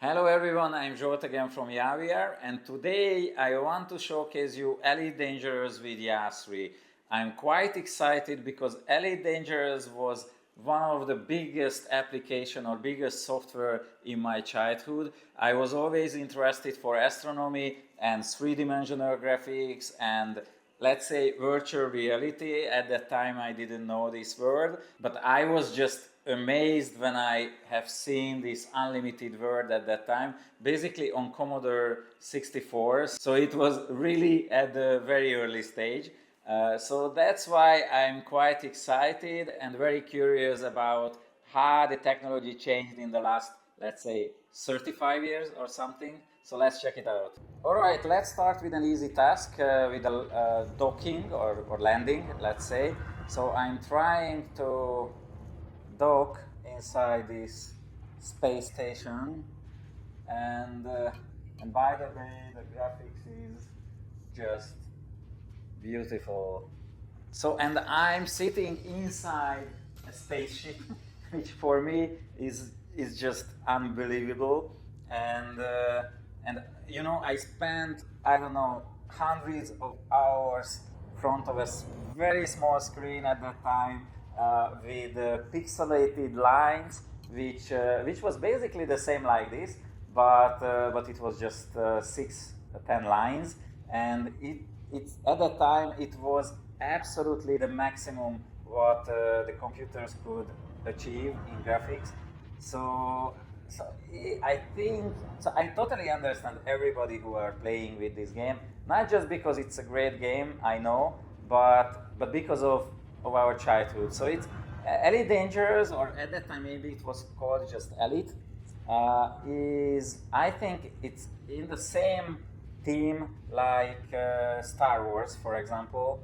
Hello everyone, I'm Jot again from YAW VR, and today I want to showcase you Elite Dangerous with YAW3. I'm quite excited because Elite Dangerous was one of the biggest application or biggest software in my childhood. I was always interested for astronomy and three-dimensional graphics and let's say virtual reality. At that time I didn't know this word, but I was just amazed when I have seen this unlimited world at that time, basically on Commodore 64. So it was really at the very early stage. So that's why I'm quite excited and very curious about how the technology changed in the last, let's say, 35 years or something. So let's check it out. All right, let's start with an easy task with a docking or landing, let's say. So I'm trying to dock inside this space station, and by the way, the graphics is just beautiful. So, and I'm sitting inside a spaceship, which for me is just unbelievable. And you know, I spent, I don't know, hundreds of hours in front of a very small screen at that time with pixelated lines, which was basically the same like this, but it was just 10 lines, and it's at that time it was absolutely the maximum what the computers could achieve in graphics. So I think, so I totally understand everybody who are playing with this game, not just because it's a great game, I know, but because of our childhood. So it's Elite Dangerous, or at that time maybe it was called just Elite, is, I think it's in the same theme like Star Wars, for example.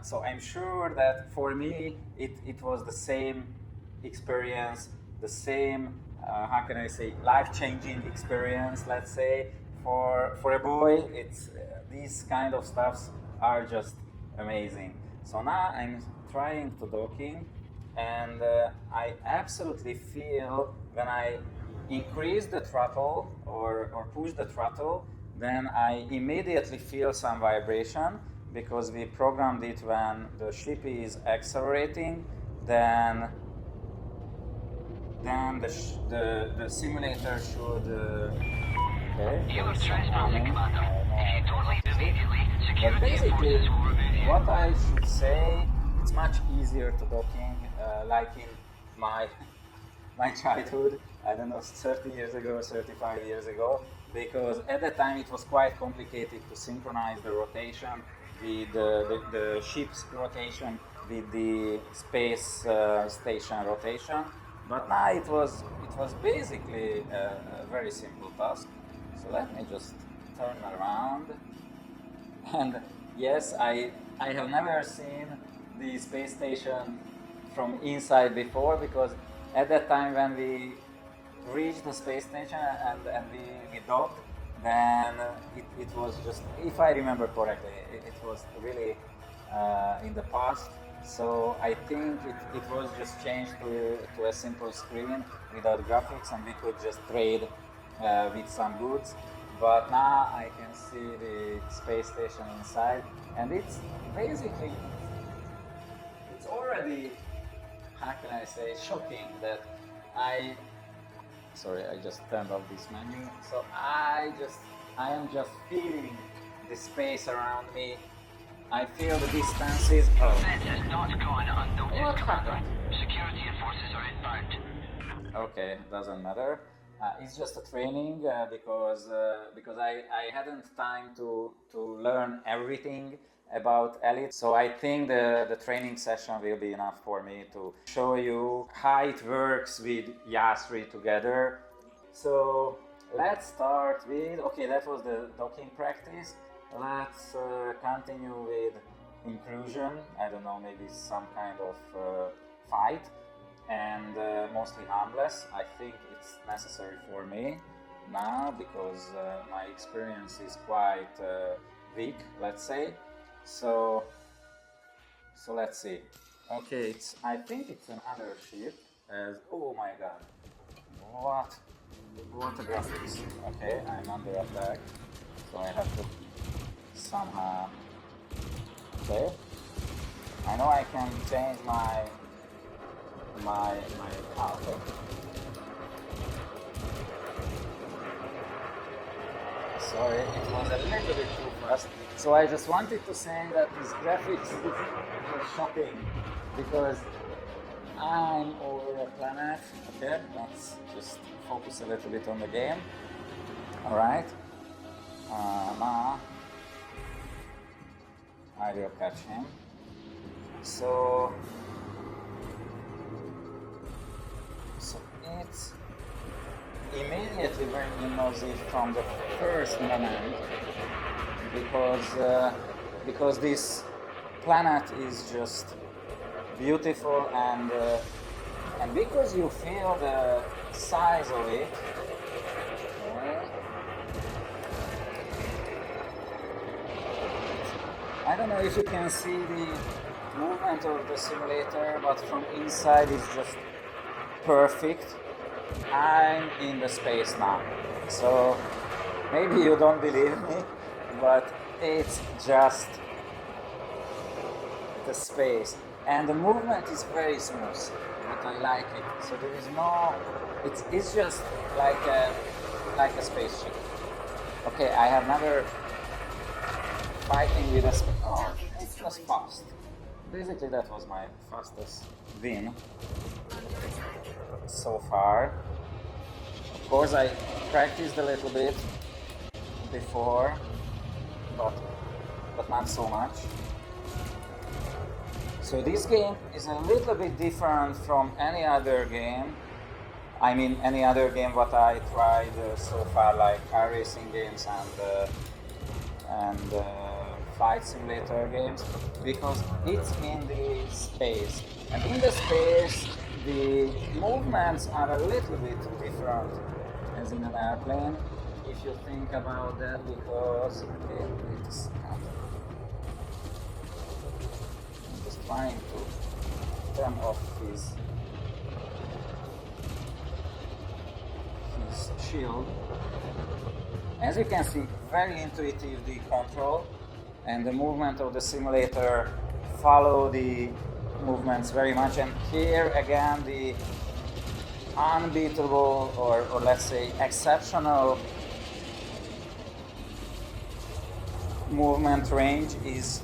So I'm sure that for me it was the same experience, the same, how can I say, life-changing experience, let's say. For a boy, it's these kind of stuffs are just amazing. So now I'm trying to docking, and I absolutely feel when I increase the throttle or push the throttle, then I immediately feel some vibration because we programmed it when the ship is accelerating, then the simulator should okay. You're transponding, Commander. If you don't leave immediately, But security basically, forces will remove you. what I should say, it's much easier to docking, like in my my childhood, I don't know, 30 years ago, 35 years ago, because at that time it was quite complicated to synchronize the rotation with the ship's rotation with the space station rotation. But now it was basically a very simple task. So let me just turn around. And yes, I have never seen the space station from inside before, because at that time when we reached the space station and we docked, then it was just, if I remember correctly, it was really in the past. So I think it was just changed to a simple screen without graphics, and we could just trade with some goods. But now I can see the space station inside, and it's basically, it's already, how can I say, shocking that sorry, I just turned off this menu. So I am just feeling the space around me. I feel the distances. Your fence has not gone unnoticed, What Commander. happened? Security forces are inbound. Okay, doesn't matter. It's just a training because I hadn't time to learn everything about Elite. So I think the training session will be enough for me to show you how it works with YAW3 together. So let's start with, okay, that was the docking practice. Let's continue with inclusion. I don't know, maybe some kind of fight, and mostly harmless. I think it's necessary for me now because my experience is quite weak, let's say. So let's see. Okay, I think it's another ship. Oh my god, what? water graphics. Okay, I'm under attack, so I have to somehow. Okay, I know I can change my. Okay. Sorry, it was a little bit too fast. So I just wanted to say that this graphics is shocking because I'm over a planet. Okay, let's just focus a little bit on the game. Alright. Now I will catch him. So it's immediately very immersive from the first moment because this planet is just beautiful and because you feel the size of it. Okay. I don't know if you can see the movement of the simulator, but from inside it's just perfect. I'm in the space now, so maybe you don't believe me, but it's just the space, and the movement is very smooth. But I like it. So there is no. It's just like a spaceship. Okay, I have never fighting with a. Oh, it was fast. Basically, that was my fastest win so far. Of course, I practiced a little bit before, but not so much. So this game is a little bit different from any other game. I mean, any other game what I tried so far, like car racing games and flight simulator games, because it's in the space, and in the space the movements are a little bit different as in an airplane, if you think about that, because it's I'm just trying to turn off his shield. As you can see, very intuitive the control, and the movement of the simulator follow the movements very much. And here again, the unbeatable or let's say exceptional movement range is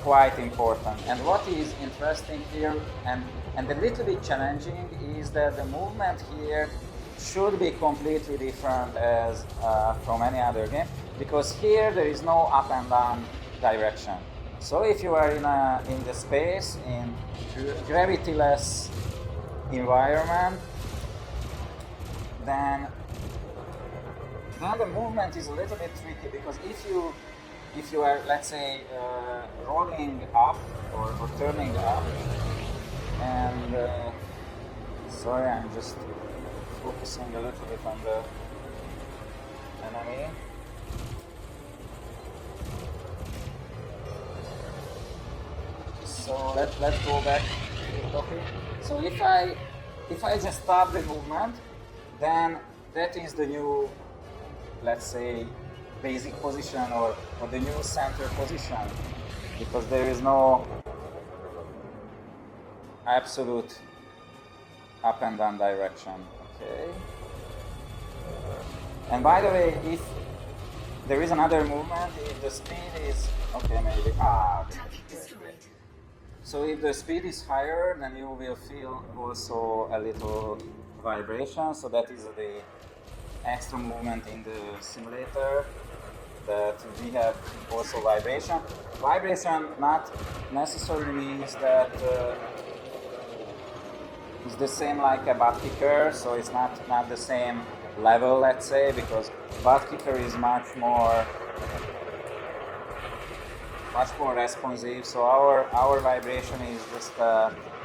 quite important. And what is interesting here and a little bit challenging is that the movement here should be completely different as from any other game, because here there is no up and down direction. So if you are in the space, in gravity-less environment, then the movement is a little bit tricky, because if you are, let's say, rolling up or turning up, and sorry, I'm just focusing a little bit on the enemy. So let's go back to the topic. So if I just stop the movement, then that is the new, let's say, basic position or the new center position, because there is no absolute up and down direction. Okay. And by the way, if there is another movement, if the speed is okay, maybe so if the speed is higher, then you will feel also a little vibration. So that is the extra movement in the simulator, that we have also vibration. Vibration not necessarily means that it's the same like a butt kicker, so it's not the same level, let's say, because butt kicker is much more responsive. So our vibration is just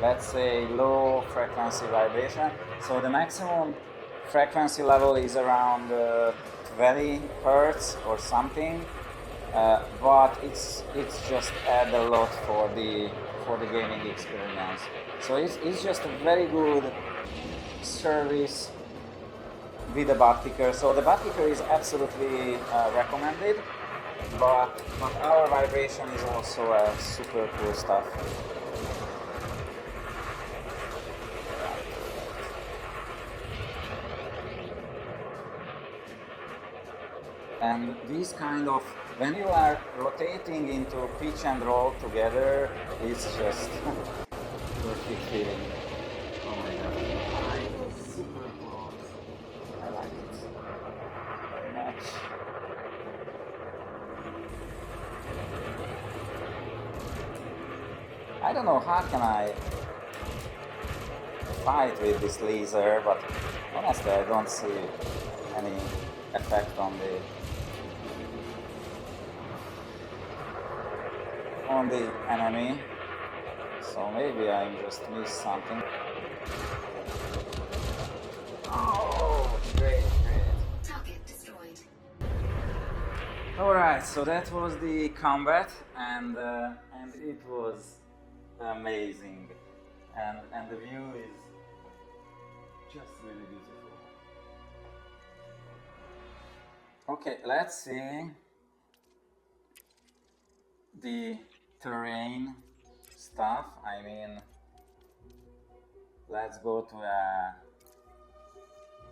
let's say low frequency vibration. So the maximum frequency level is around 20 hertz or something, but it's just add a lot for the gaming experience. So it's just a very good service with the butt kicker. So the butt kicker is absolutely recommended, but our vibration is also super cool stuff. And these kind of, when you are rotating into pitch and roll together, it's just perfect feeling. Oh my god, I feel super close. I like it very much. I don't know how can I fight with this laser, but honestly I don't see any effect on the enemy, so maybe I just missed something. Oh, great. Target destroyed. Alright, so that was the combat, and it was amazing, and the view is just really beautiful. Okay, let's see the terrain stuff. I mean, let's go to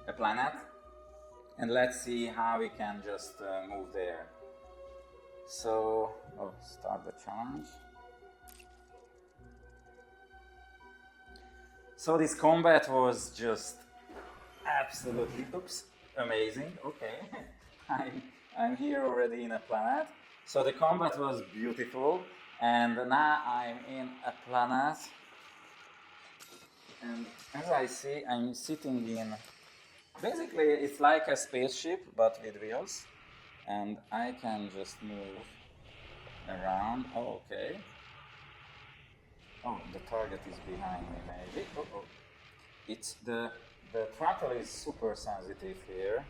a planet and let's see how we can just move there. So, start the challenge. So this combat was just absolutely, amazing. Okay, I'm here already in a planet. So the combat was beautiful, and now I'm in a planet, and as I see, I'm sitting in, basically it's like a spaceship but with wheels, and I can just move around. Oh, okay. Oh, the target is behind me maybe. It's the throttle is super sensitive here,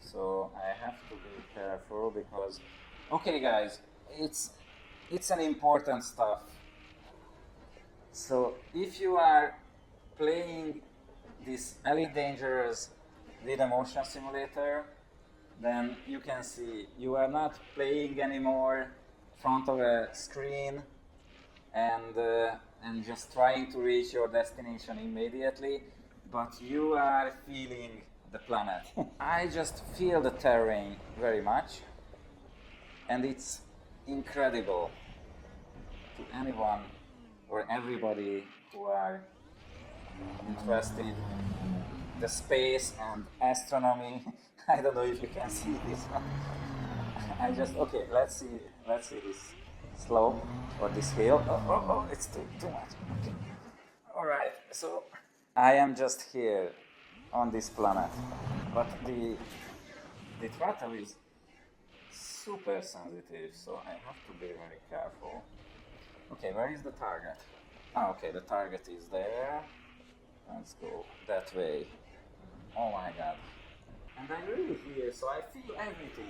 so I have to be careful because, okay guys, it's an important stuff. So if you are playing this Elite Dangerous with a motion simulator, then you can see you are not playing anymore in front of a screen and just trying to reach your destination immediately, but you are feeling the planet. I just feel the terrain very much, and it's incredible to anyone or everybody who are interested in the space and astronomy. I don't know if you can see this one. I just, okay, let's see this slope or this hill. Oh, it's too much. Okay. All right, so I am just here on this planet, but the throttle is super sensitive, so I have to be very careful. Okay, where is the target? Ah, okay, the target is there. Let's go that way. Oh my god. And I'm really here, so I feel everything.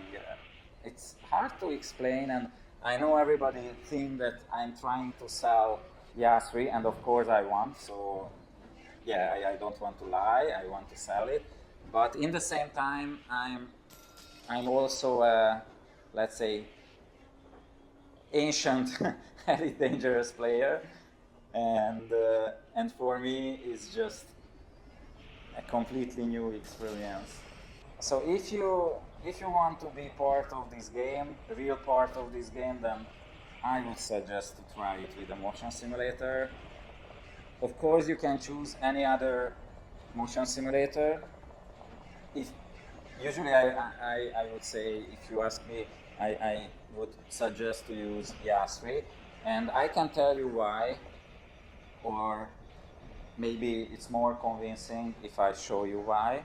It's hard to explain, and I know everybody think that I'm trying to sell YAW3, and of course I want, so yeah, I don't want to lie, I want to sell it. But in the same time, I'm also let's say, ancient, very dangerous player, and for me, it's just a completely new experience. So if you want to be part of this game, a real part of this game, then I would suggest to try it with a motion simulator. Of course, you can choose any other motion simulator. Usually I would say, if you ask me, I would suggest to use YAW3, and I can tell you why, or maybe it's more convincing if I show you why.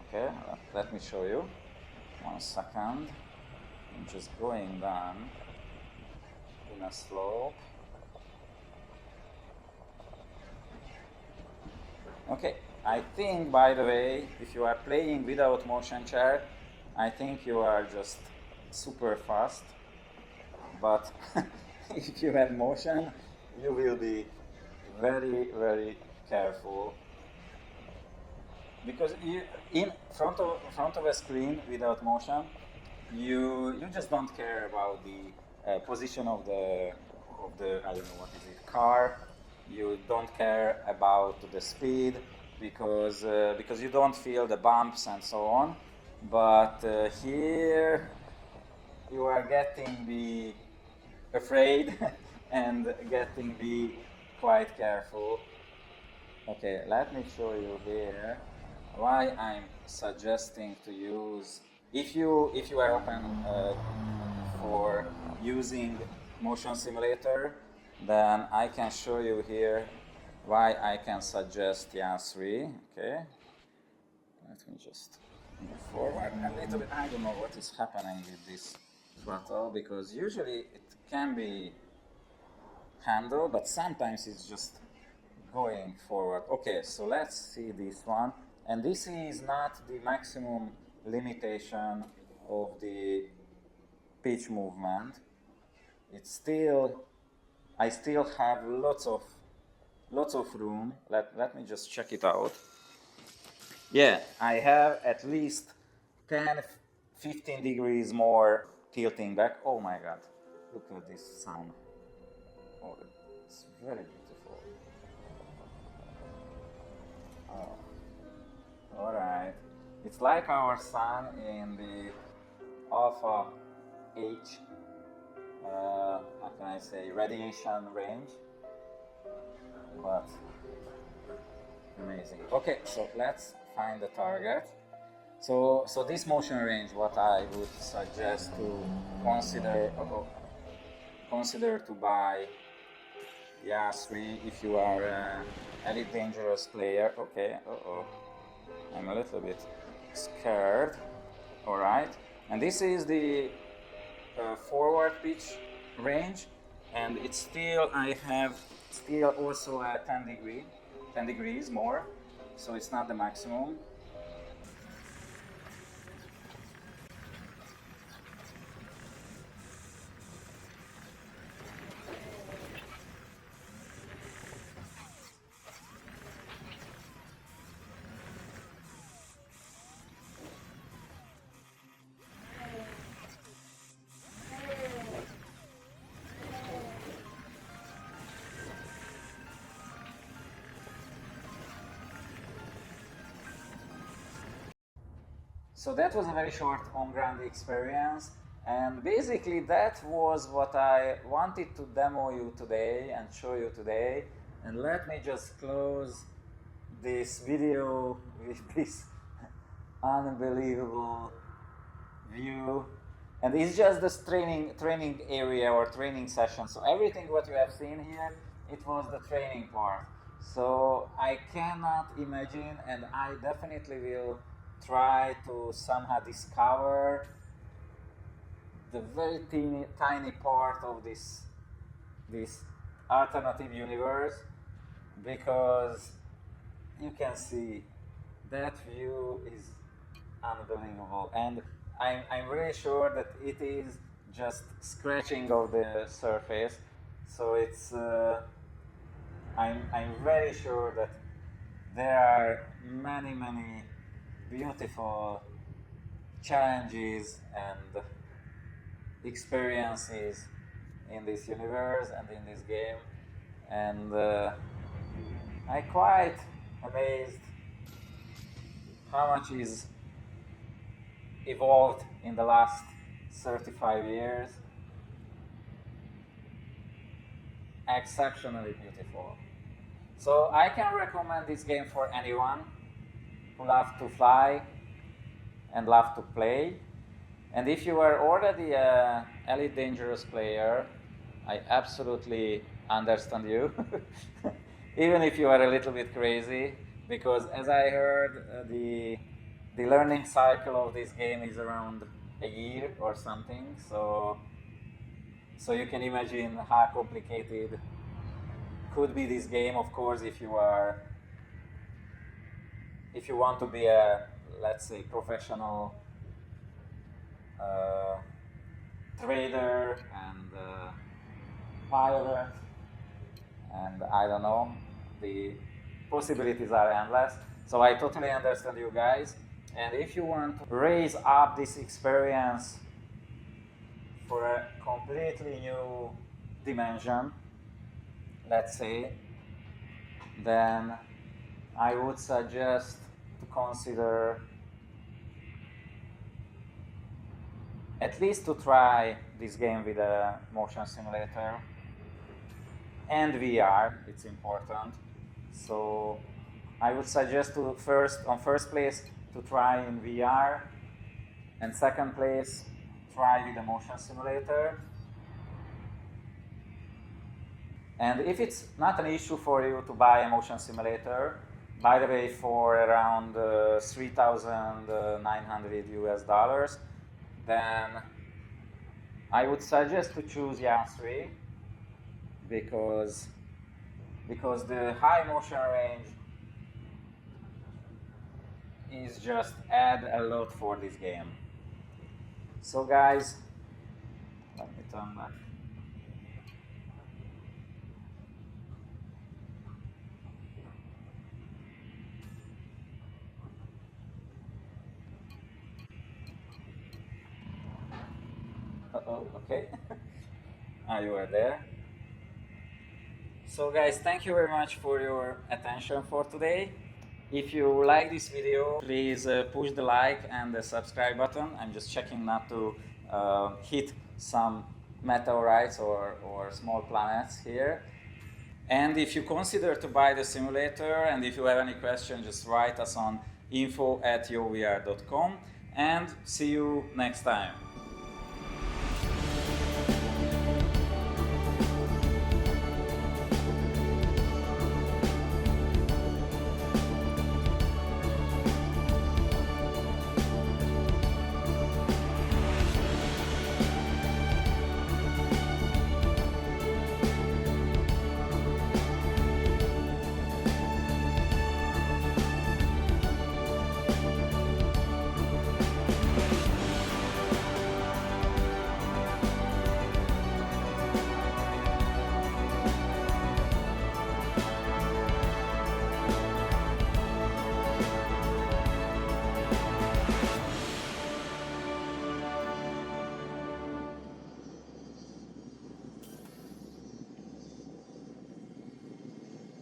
Okay, let me show you. 1 second. I'm just going down in a slope. Okay, I think, by the way, if you are playing without motion chair, I think you are just super fast. But if you have motion, you will be very, very careful because you in front of a screen without motion, you just don't care about the position of the I don't know what is it, car. You don't care about the speed because you don't feel the bumps and so on. But here you are getting be afraid and getting be quite careful. Okay, let me show you here why I'm suggesting to use, if you are open for using motion simulator, then I can show you here why I can suggest YAW3. Okay, let me just move forward a little bit. I don't know what is happening with this throttle because usually it can be handled, but sometimes it's just going forward. Okay, so let's see this one. And this is not the maximum limitation of the pitch movement. It's still, I still have lots of room. Let me just check it out. Yeah, I have at least 10, 15 degrees more tilting back. Oh my God, look at this sound. Oh, it's very beautiful. Oh, all right. It's like our sun in the alpha H, how can I say, radiation range. But amazing. Okay, so let's find the target. So this motion range, what I would suggest to consider to buy YAW3 if you are an elite dangerous player. Okay, I'm a little bit scared. All right, and this is the forward pitch range, and it's still, I have still also a 10 degrees more, so it's not the maximum. So that was a very short Onground experience, and basically that was what I wanted to demo you today and show you today. And let me just close this video with this unbelievable view. And it's just this training area or training session. So everything what you have seen here, it was the training part. So I cannot imagine, and I definitely will try to somehow discover the very tiny part of this alternative universe, because you can see that view is unbelievable, and I'm really sure that it is just scratching of the surface. So it's I'm very sure that there are many beautiful challenges and experiences in this universe and in this game, and I'm quite amazed how much is evolved in the last 35 years. Exceptionally beautiful. So I can recommend this game for anyone who loves to fly and love to play. And if you are already an elite dangerous player, I absolutely understand you. Even if you are a little bit crazy, because as I heard, the learning cycle of this game is around a year or something. So you can imagine how complicated could be this game. Of course, if you want to be a, let's say, professional trader and pilot, and I don't know, the possibilities are endless. So I totally understand you guys. And if you want to raise up this experience for a completely new dimension, let's say, then I would suggest to consider at least to try this game with a motion simulator and VR. It's important. So I would suggest to first place to try in VR, and second place try with a motion simulator. And if it's not an issue for you to buy a motion simulator, by the way, for around 3,900 US dollars, then I would suggest to choose YAW3 because the high motion range is just add a lot for this game. So guys, let me turn back. Okay. You are there. So guys, thank you very much for your attention for today. If you like this video, please push the like and the subscribe button. I'm just checking not to hit some meteorites or small planets here. And if you consider to buy the simulator, and if you have any questions, just write us on info@yawvr.com, and see you next time.